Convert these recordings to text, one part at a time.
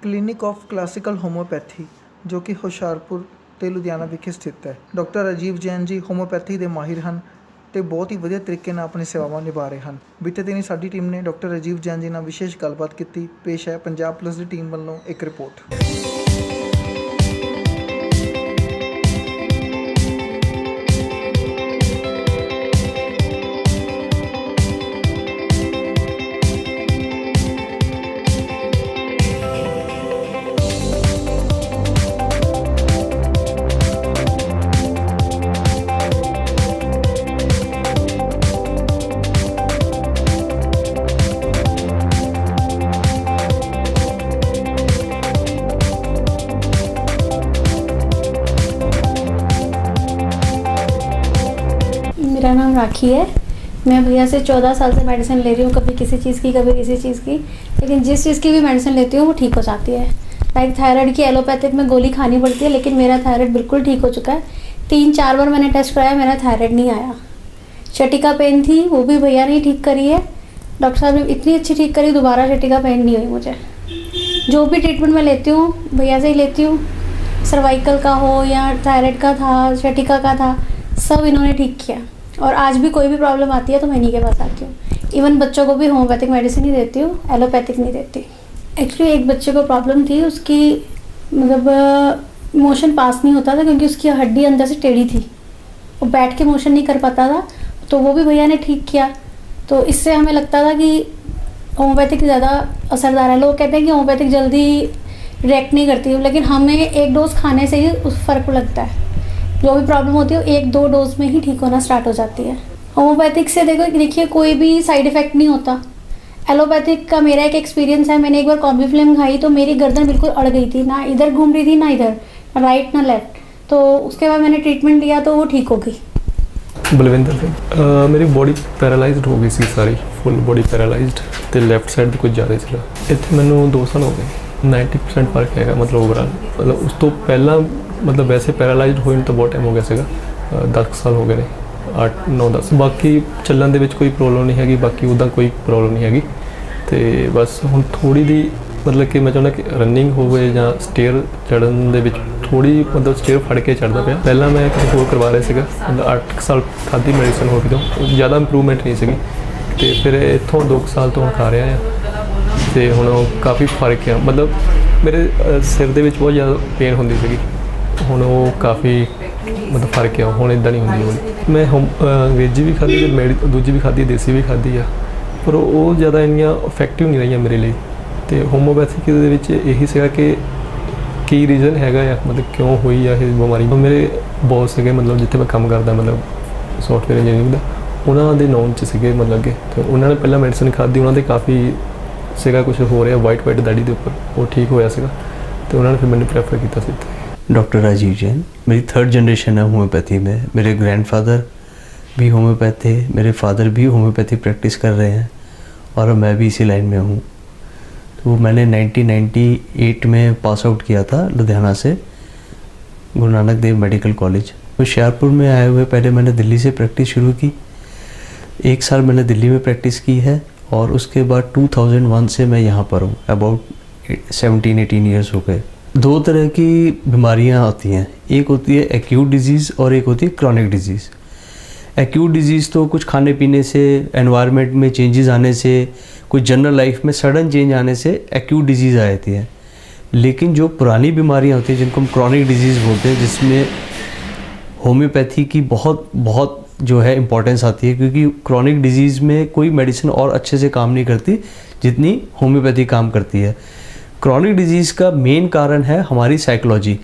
Clinic of classical homeopathy ਜੋ ਕਿ ਹੁਸ਼ਿਆਰਪੁਰ ਤੇ ਲੁਧਿਆਣਾ ਵਿਖੇ ਸਥਿਤ ਹੈ। ਡਾਕਟਰ ਰਾਜੀਵ ਜੈਨ ਜੀ ਹੋਮਿਓਪੈਥੀ ਦੇ ਮਾਹਿਰ ਹਨ ਤੇ ਬਹੁਤ ਹੀ ਵਧੀਆ ਤਰੀਕੇ ਨਾਲ ਆਪਣੀ ਸੇਵਾਵਾਂ ਨਿਭਾ ਰਹੇ ਹਨ। ਬੀਤੇ ਦਿਨੀ ਸਾਡੀ ਟੀਮ ਨੇ ਡਾਕਟਰ ਰਾਜੀਵ ਜੈਨ ਜੀ ਨਾਲ ਵਿਸ਼ੇਸ਼ ਗੱਲਬਾਤ ਕੀਤੀ। ਪੇਸ਼ ਹੈ ਪੰਜਾਬ ਪਲਸ ਦੀ ਟੀਮ ਵੱਲੋਂ ਇੱਕ ਰਿਪੋਰਟ। मेरा नाम राखी है। मैं भैया से 14 साल से मेडिसिन ले रही हूँ, कभी किसी चीज़ की कभी किसी चीज़ की, लेकिन जिस चीज़ की भी मेडिसिन लेती हूँ वो ठीक हो जाती है। लाइक थायराइड की एलोपैथिक में गोली खानी पड़ती है, लेकिन मेरा थायराइड बिल्कुल ठीक हो चुका है। 3-4 बार मैंने टेस्ट कराया, मेरा थायराइड नहीं आया। शटिका पेन थी, वो भी भैया ने ठीक करी है। डॉक्टर साहब ने इतनी अच्छी ठीक करी, दोबारा शटिका पेन नहीं हुई मुझे। जो भी ट्रीटमेंट मैं लेती हूँ भैया से ही लेती हूँ, सर्वाइकल का हो या थायराइड का था, शटिका का था, सब इन्होंने ठीक किया। और आज भी कोई भी प्रॉब्लम आती है तो मैं इन्हीं के पास आती हूँ। इवन बच्चों को भी होम्योपैथिक मेडिसिन ही देती हूँ, एलोपैथिक नहीं देती। एक्चुअली एक बच्चे को प्रॉब्लम थी, उसकी मतलब मोशन पास नहीं होता था क्योंकि उसकी हड्डी अंदर से टेढ़ी थी, वो बैठ के मोशन नहीं कर पाता था, तो वो भी भैया ने ठीक किया। तो इससे हमें लगता था कि होम्योपैथिक ज़्यादा असरदार है। लोग कहते हैं कि होम्योपैथिक जल्दी रिएक्ट नहीं करती, लेकिन हमें एक डोज खाने से ही उस फ़र्क लगता है। जो भी प्रॉब्लम होती है 1-2 डोज में ही ठीक होना स्टार्ट हो जाती है। होम्योपैथिक से देखिए कोई भी साइड इफ़ेक्ट नहीं होता। एलोपैथिक का मेरा एक एक्सपीरियंस है, मैंने एक बार कॉम्बीफ्लेम खाई तो मेरी गर्दन बिल्कुल अड़ गई थी, ना इधर घूम रही थी ना इधर, राइट ना लेफ्ट। तो उसके बाद मैंने ट्रीटमेंट लिया तो वो ठीक हो गई। बलविंदर सिंह। मेरी बॉडी पैरालाइज्ड हो गई सी, सारी फुल बॉडी पैरालाइज्ड ते लैफ्ट साइड कुछ ज़्यादा सीगा। इत्थे मैनूं 2 साल हो गए। 90% फर्क हैगा मतलब ओवरऑल। मतलब उस तो पहला मतलब वैसे पैरालाइज्ड होने तो बहुत टाइम हो गया सीगा, 10 साल हो गए ने, 8-9-10। बाकी चलण दे विच कोई प्रॉब्लम नहीं हैगी, बाकी उदा कोई प्रॉब्लम नहीं हैगी। तो बस हुण थोड़ी दी मतलब कि मैं चाहुंदा कि रनिंग होवे जां स्टेयर चढ़न दे विच थोड़ी मतलब स्टेयर फड़ के चढ़दा पिया। पहला मैं किसी होर करवा रहा सीगा, मतलब 8 साल खाधी मेडिसिन हो गई तो ज़्यादा इंप्रूवमेंट नहीं सीगी। तो फिर इत्थों 2 साल तो खा रहा है तो हुण काफ़ी फर्क है। मतलब मेरे सिर दे विच बहुत ज़्यादा पेन होंदी सीगी, हुण वो काफ़ी मतलब फर्क है, हुण इदां नहीं होंदी। मैं अंग्रेजी भी खाधी ते दूजी भी खाधी, देसी भी खाधी है, पर वो ज़्यादा इन्नियां इफैक्टिव नहीं रही मेरे लिए। तो होम्योपैथिक दे विच यही सीगा कि की रीजन हैगा या मतलब क्यों हुई है ये बीमारी। मेरे बॉस सीगे मतलब जिथे मैं काम करदा मतलब सॉफ्टवेयर इंजीनियरिंग दा, उन्होंने नॉन च सीगे मतलब कि तो उन्होंने पहला मेडिसिन खाधी, उन्होंने काफ़ी सीगा कुछ हो रहा वाइट दाढ़ी के उपर, वो ठीक होया सीगा तो उन्होंने फिर मैंने प्रेफर किया सी। डॉक्टर राजीव जैन मेरी 3rd जनरेशन है होम्योपैथी में। मेरे ग्रैंडफादर भी होम्योपैथ थे, मेरे फादर भी होम्योपैथी प्रैक्टिस कर रहे हैं और मैं भी इसी लाइन में हूँ। तो मैंने 1998 में पास आउट किया था लुधियाना से, गुरु नानक देव मेडिकल कॉलेज। होशियारपुर में आए हुए पहले मैंने दिल्ली से प्रैक्टिस शुरू की, 1 साल मैंने दिल्ली में प्रैक्टिस की है और उसके बाद 2001 से मैं यहाँ पर हूँ। अबाउट 17-18 ईयर्स हो गए। 2 तरह की बीमारियाँ होती हैं, एक होती है एक्यूट डिजीज़ और एक होती है क्रॉनिक डिजीज़। एक्यूट डिजीज़ तो कुछ खाने पीने से, एनवायरनमेंट में चेंजेस आने से, कुछ जनरल लाइफ में सडन चेंज आने से एक्यूट डिजीज़ आ जाती है। लेकिन जो पुरानी बीमारियाँ होती हैं जिनको हम क्रॉनिक डिजीज़ बोलते हैं, जिसमें होम्योपैथी की बहुत जो है इम्पोर्टेंस आती है, क्योंकि क्रॉनिक डिजीज़ में कोई मेडिसिन और अच्छे से काम नहीं करती जितनी होम्योपैथी काम करती है। क्रॉनिक डिजीज़ का मेन कारण है हमारी साइकोलॉजी।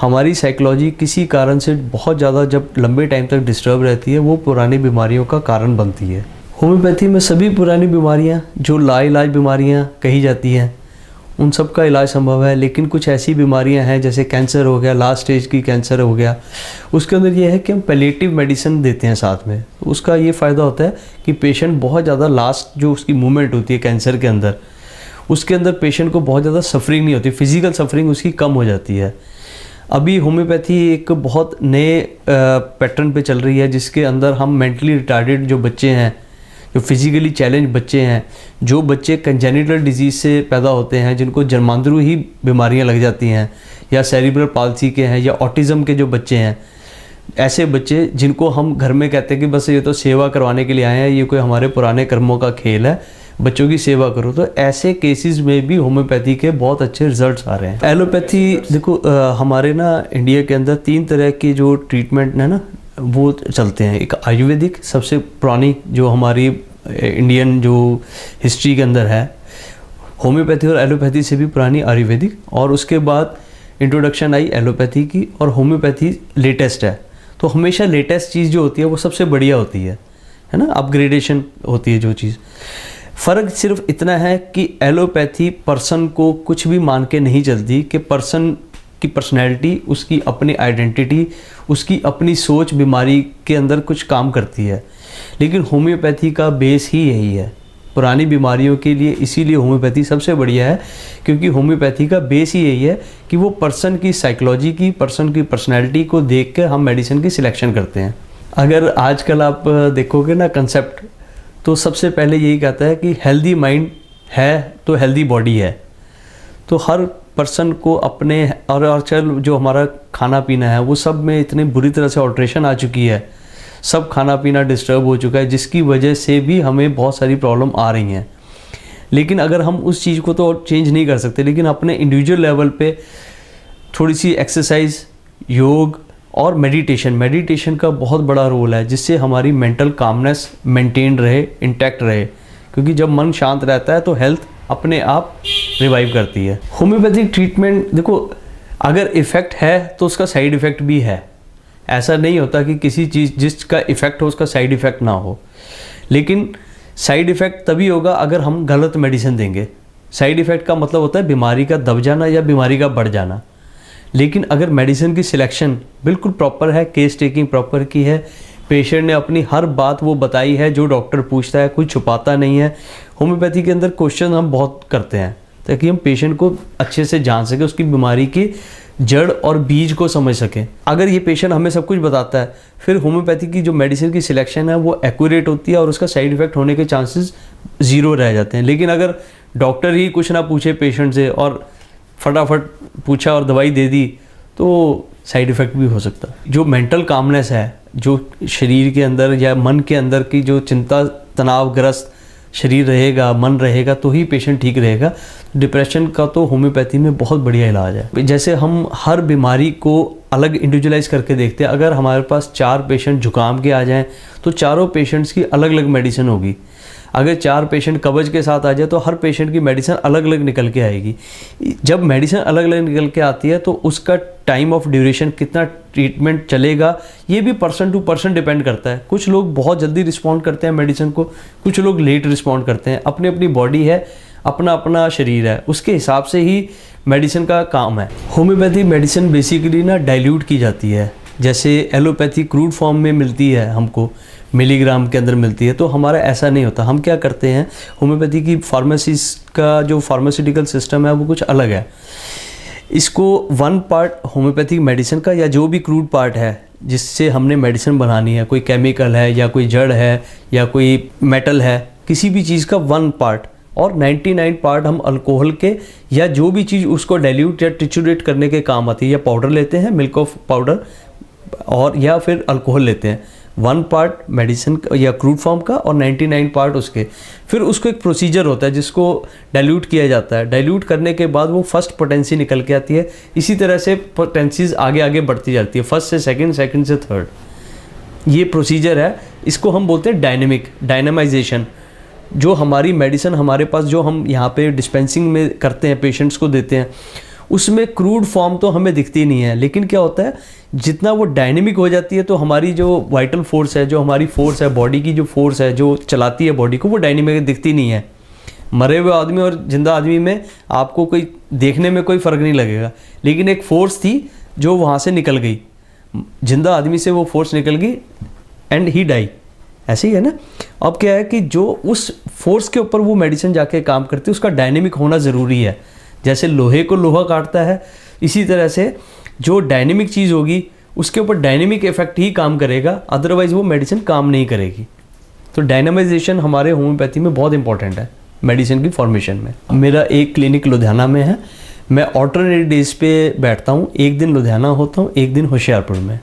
हमारी साइकोलॉजी किसी कारण से बहुत ज़्यादा जब लंबे टाइम तक डिस्टर्ब रहती है, वो पुरानी बीमारियों का कारण बनती है। होम्योपैथी में सभी पुरानी बीमारियां जो लाइलाज बीमारियां कही जाती हैं उन सब का इलाज संभव है, लेकिन कुछ ऐसी बीमारियां हैं जैसे कैंसर हो गया, लास्ट स्टेज की कैंसर हो गया, उसके अंदर ये है कि हम पैलिएटिव मेडिसिन देते हैं साथ में। उसका ये फ़ायदा होता है कि पेशेंट बहुत ज़्यादा लास्ट जो उसकी मूवमेंट होती है कैंसर के अंदर, उसके अंदर पेशेंट को बहुत ज़्यादा सफरिंग नहीं होती, फिज़िकल सफरिंग उसकी कम हो जाती है। अभी होम्योपैथी एक बहुत नए पैटर्न पे चल रही है जिसके अंदर हम मेंटली रिटार्डेड जो बच्चे हैं, जो फिजिकली चैलेंज बच्चे हैं, जो बच्चे कंजेनिटल डिजीज़ से पैदा होते हैं, जिनको जन्मांतरू ही बीमारियां लग जाती हैं, या सेरिब्रल पाल्सी के हैं, या ऑटिज़म के जो बच्चे हैं, ऐसे बच्चे जिनको हम घर में कहते हैं कि बस ये तो सेवा करवाने के लिए आए हैं, ये कोई हमारे पुराने कर्मों का खेल है, बच्चों की सेवा करो, तो ऐसे केसेस में भी होम्योपैथी के बहुत अच्छे रिजल्ट्स आ रहे हैं। एलोपैथी देखो हमारे ना इंडिया के अंदर 3 तरह के जो ट्रीटमेंट है ना वो चलते हैं। एक आयुर्वेदिक, सबसे पुरानी जो हमारी इंडियन जो हिस्ट्री के अंदर है, होम्योपैथी और एलोपैथी से भी पुरानी आयुर्वेदिक, और उसके बाद इंट्रोडक्शन आई एलोपैथी की, और होम्योपैथी लेटेस्ट है। तो हमेशा लेटेस्ट चीज़ जो होती है वो सबसे बढ़िया होती है ना, अपग्रेडेशन होती है जो चीज़। फ़र्क सिर्फ इतना है कि एलोपैथी पर्सन को कुछ भी मान के नहीं चलती, कि पर्सन की पर्सनैलिटी, उसकी अपनी आइडेंटिटी, उसकी अपनी सोच बीमारी के अंदर कुछ काम करती है। लेकिन होम्योपैथी का बेस ही यही है पुरानी बीमारियों के लिए, इसीलिए होम्योपैथी सबसे बढ़िया है, क्योंकि होम्योपैथी का बेस ही यही है कि वो पर्सन की साइकोलॉजी की, पर्सन की पर्सनैलिटी को देख के हम मेडिसिन की सिलेक्शन करते हैं। अगर आजकल आप देखोगे ना कंसेप्ट, तो सबसे पहले यही कहता है कि हेल्दी माइंड है तो हेल्दी बॉडी है। तो हर पर्सन को अपने, और आजकल जो हमारा खाना पीना है वो सब में इतनी बुरी तरह से ऑल्ट्रेशन आ चुकी है, सब खाना पीना डिस्टर्ब हो चुका है, जिसकी वजह से भी हमें बहुत सारी प्रॉब्लम आ रही हैं। लेकिन अगर हम उस चीज़ को तो चेंज नहीं कर सकते, लेकिन अपने इंडिविजुअल लेवल पे थोड़ी सी एक्सरसाइज, योग और मेडिटेशन का बहुत बड़ा रोल है, जिससे हमारी मेंटल कामनेस मेंटेन रहे, इंटैक्ट रहे, क्योंकि जब मन शांत रहता है तो हेल्थ अपने आप रिवाइव करती है। होम्योपैथिक ट्रीटमेंट देखो, अगर इफ़ेक्ट है तो उसका साइड इफ़ेक्ट भी है। ऐसा नहीं होता कि किसी चीज़ जिसका इफ़ेक्ट हो उसका साइड इफ़ेक्ट ना हो, लेकिन साइड इफ़ेक्ट तभी होगा अगर हम गलत मेडिसिन देंगे। साइड इफ़ेक्ट का मतलब होता है बीमारी का दब जाना या बीमारी का बढ़ जाना। लेकिन अगर मेडिसिन की सिलेक्शन बिल्कुल प्रॉपर है, केस टेकिंग प्रॉपर की है, पेशेंट ने अपनी हर बात वो बताई है जो डॉक्टर पूछता है, कोई छुपाता नहीं है। होम्योपैथी के अंदर क्वेश्चन हम बहुत करते हैं ताकि हम पेशेंट को अच्छे से जान सके, उसकी बीमारी की जड़ और बीज को समझ सकें। अगर ये पेशेंट हमें सब कुछ बताता है, फिर होम्योपैथी की जो मेडिसिन की सिलेक्शन है वो एक्यूरेट होती है और उसका साइड इफ़ेक्ट होने के चांसेस ज़ीरो रह जाते हैं। लेकिन अगर डॉक्टर ही कुछ ना पूछे पेशेंट से और फटाफट पूछा और दवाई दे दी तो साइड इफ़ेक्ट भी हो सकता है। जो मेंटल कामनेस है, जो शरीर के अंदर या मन के अंदर की जो चिंता, तनावग्रस्त शरीर रहेगा, मन रहेगा, तो ही पेशेंट ठीक रहेगा। डिप्रेशन का तो होम्योपैथी में बहुत बढ़िया इलाज है। जैसे हम हर बीमारी को अलग इंडिविजुअलाइज करके देखते हैं। अगर हमारे पास 4 पेशेंट जुकाम के आ जाएं तो चारों पेशेंट्स की अलग अलग मेडिसिन होगी। अगर 4 पेशेंट कब्ज के साथ आ जाए तो हर पेशेंट की मेडिसिन अलग अलग निकल के आएगी। जब मेडिसिन अलग अलग निकल के आती है तो उसका टाइम ऑफ ड्यूरेशन, कितना ट्रीटमेंट चलेगा, ये भी पर्सन टू पर्सन डिपेंड करता है। कुछ लोग बहुत जल्दी रिस्पॉन्ड करते हैं मेडिसिन को, कुछ लोग लेट रिस्पॉन्ड करते हैं। अपनी अपनी बॉडी है, अपना अपना शरीर है, उसके हिसाब से ही मेडिसिन का काम है। होम्योपैथी मेडिसिन बेसिकली ना डाइल्यूट की जाती है। जैसे एलोपैथी क्रूड फॉर्म में मिलती है, हमको मिलीग्राम के अंदर मिलती है, तो हमारा ऐसा नहीं होता। हम क्या करते हैं, होम्योपैथी की फार्मेसीज का जो फार्मास्यूटिकल सिस्टम है वो कुछ अलग है। इसको 1 पार्ट होम्योपैथिक मेडिसिन का या जो भी क्रूड पार्ट है जिससे हमने मेडिसिन बनानी है, कोई केमिकल है या कोई जड़ है या कोई मेटल है, किसी भी चीज़ का 1 पार्ट, और 99 पार्ट हम अल्कोहल के या जो भी चीज़ उसको डाइल्यूट या ट्रिचुरेट करने के काम आती है। या पाउडर लेते हैं, मिल्क ऑफ पाउडर, और या फिर अल्कोहल लेते हैं। 1 पार्ट मेडिसिन या क्रूड फॉर्म का और 99 पार्ट उसके। फिर उसको एक प्रोसीजर होता है जिसको डाइल्यूट किया जाता है। डाइल्यूट करने के बाद वो फर्स्ट पोटेंसी निकल के आती है। इसी तरह से पोटेंसीज आगे आगे बढ़ती जाती है, फर्स्ट से सेकंड, सेकंड से थर्ड। ये प्रोसीजर है, इसको हम बोलते हैं डायनामाइजेशन। जो हमारी मेडिसिन हमारे पास जो हम यहाँ पे डिस्पेंसिंग में करते हैं, पेशेंट्स को देते हैं, उसमें क्रूड फॉर्म तो हमें दिखती नहीं है। लेकिन क्या होता है, जितना वो डायनेमिक हो जाती है तो हमारी जो वाइटल फोर्स है, जो हमारी फोर्स है, बॉडी की जो फोर्स है जो चलाती है बॉडी को, वो डायनेमिक दिखती नहीं है। मरे हुए आदमी और जिंदा आदमी में आपको कोई देखने में कोई फ़र्क नहीं लगेगा, लेकिन एक फोर्स थी जो वहाँ से निकल गई, जिंदा आदमी से वो फोर्स निकल गई एंड ही डाई। ऐसे ही है ना। अब क्या है कि जो उस फोर्स के ऊपर वो मेडिसिन जाके काम करती है, उसका डायनेमिक होना ज़रूरी है। जैसे लोहे को लोहा काटता है, इसी तरह से जो डायनेमिक चीज़ होगी उसके ऊपर डायनेमिक इफेक्ट ही काम करेगा, अदरवाइज वो मेडिसिन काम नहीं करेगी। तो डायनामाइजेशन हमारे होम्योपैथी में बहुत इंपॉर्टेंट है मेडिसिन की फॉर्मेशन में। मेरा एक क्लिनिक लुधियाना में है, मैं ऑल्टरनेट डेज पे बैठता हूँ, एक दिन लुधियाना होता हूँ, एक दिन होशियारपुर में।